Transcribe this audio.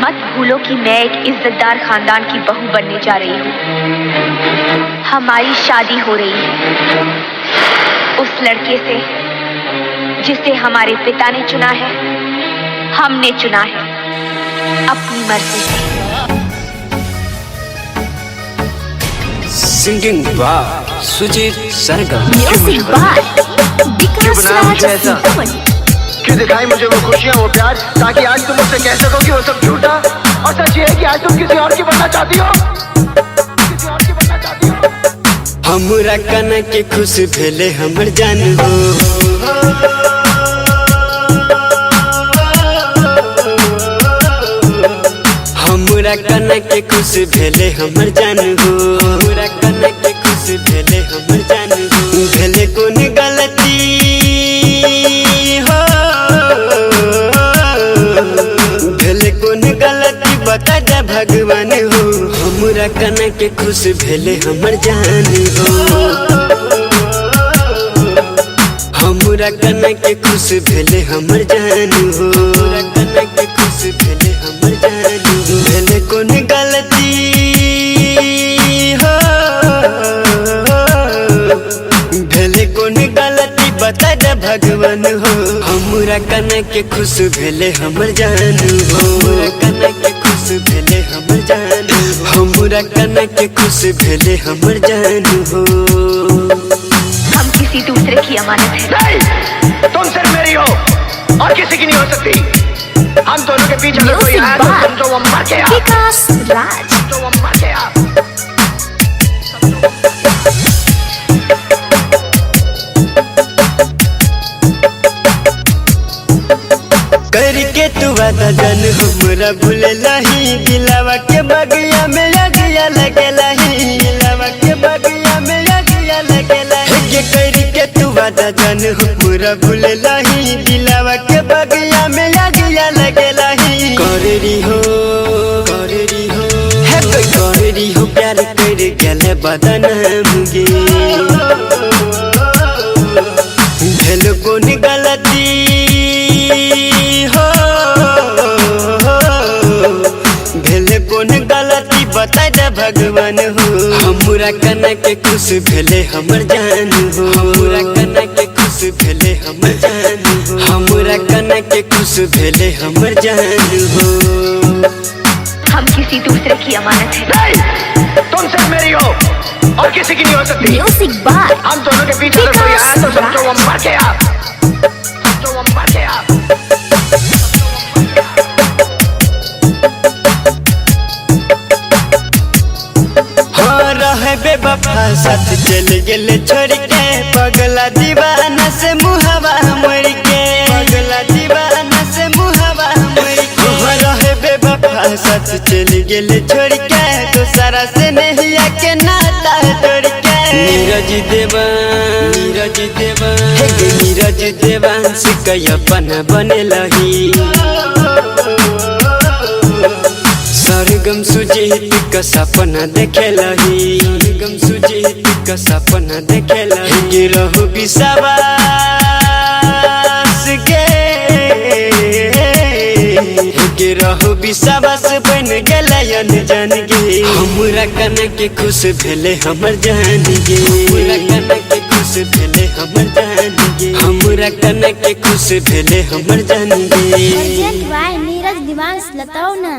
मत भूलो कि मैं एक इज्जतदार खानदान की बहू बनने जा रही हूँ। हमारी शादी हो रही है उस लड़के से जिसे हमारे पिता ने चुना है, हमने चुना है अपनी मर्जी से। Singing by Sujit Sargam. Music by Vikas Raj. क्यों दिखाई मुझे वो खुशियाँ वो प्यार, ताकि आज तुम मुझसे कह सको कि वो सब झूठा और सच ये है कि आज तुम किसी और की बनना चाहती हो, किसी और की बनना चाहती हो। हमरा कना के खुश भेले हमर जान हो, हमरा कना के खुश भेले हमर जान हो, हमरा कना के खुश भेले हमर जान हो। भेले कौन गलती हो, भेले कौन गलती बता दे भगवान हो। हमरा कना के खुश भेले हमर जान हो, हमरा कना के खुश भेले हमर जान हो, हमरा कना के खुश भेले हमर जान हो। भेले कौन गलती हो, भेले कौन गलती बता दे भगवान हो। हमरा कना के खुश भेले हमर जान हो, हमरा कना के खुश भेले हमर जान हो, हमरा कना के खुश भेले हमर जान हो। हम किसी दूसरे की अमानत है। नहीं, तुम सिर्फ मेरी हो और किसी की नहीं हो सकती। हम दोनों के बीच अगर कोई आया तो समझो वो मर गया। विकास राज। समझो वो मर गया। करके तू वादा जान हमरा भूलेला ही, दिलावा के बगिया में अगिया लगेला ही, दिलावा के बगिया में अगिया लगेला ही। ये करके तू वादा जान हमरा भूलेला ही, दिलावा के बगिया में अगिया लगेला ही। करेरी हो है कोई करेरी हो, प्यार कर गेले बदनाम गे। भेल कौन गलती हो, भेले कौन गलती बता दे भगवान हो। हमरा कना के खुश भेले हमर जान हो, हमरा कना के खुश भेले हमर जान हो, हमरा कना के खुश भेले हमर जान हो। हम किसी दूसरे की अमानत है। नहीं, तुम सिर्फ मेरी हो और किसी की नहीं हो सकती। म्यूजिक बाय हम दोनों के बीच अगर कोई आया तो समझो वो मर गया, समझो वो मर गया। हाँ रहे बेवफा साथ चल गेले छोड़ के, पगला दीवाना से मुहवा मर के, पगला दीवाना से मुहवा मर के। हाँ रहे बेवफा साथ चल गेले छोड़ के, दूसरा से नहीं आके नाता तोड़ के। नीरज देवान से कयपन बने लही, सरगम सुजीत का सपना देखे लही, सरगम सुजीत का सपना देखे लही। रहु विश्वास गे, रहु विश्वास बन गलयन जान गे। हमरा कना के खुश भेले हमर जान गे, हमरा कना के खुश भेले हमर जान गे, हमरा कना के खुश भेले हमर जान गे। नीरज दिवांश लताओ ना।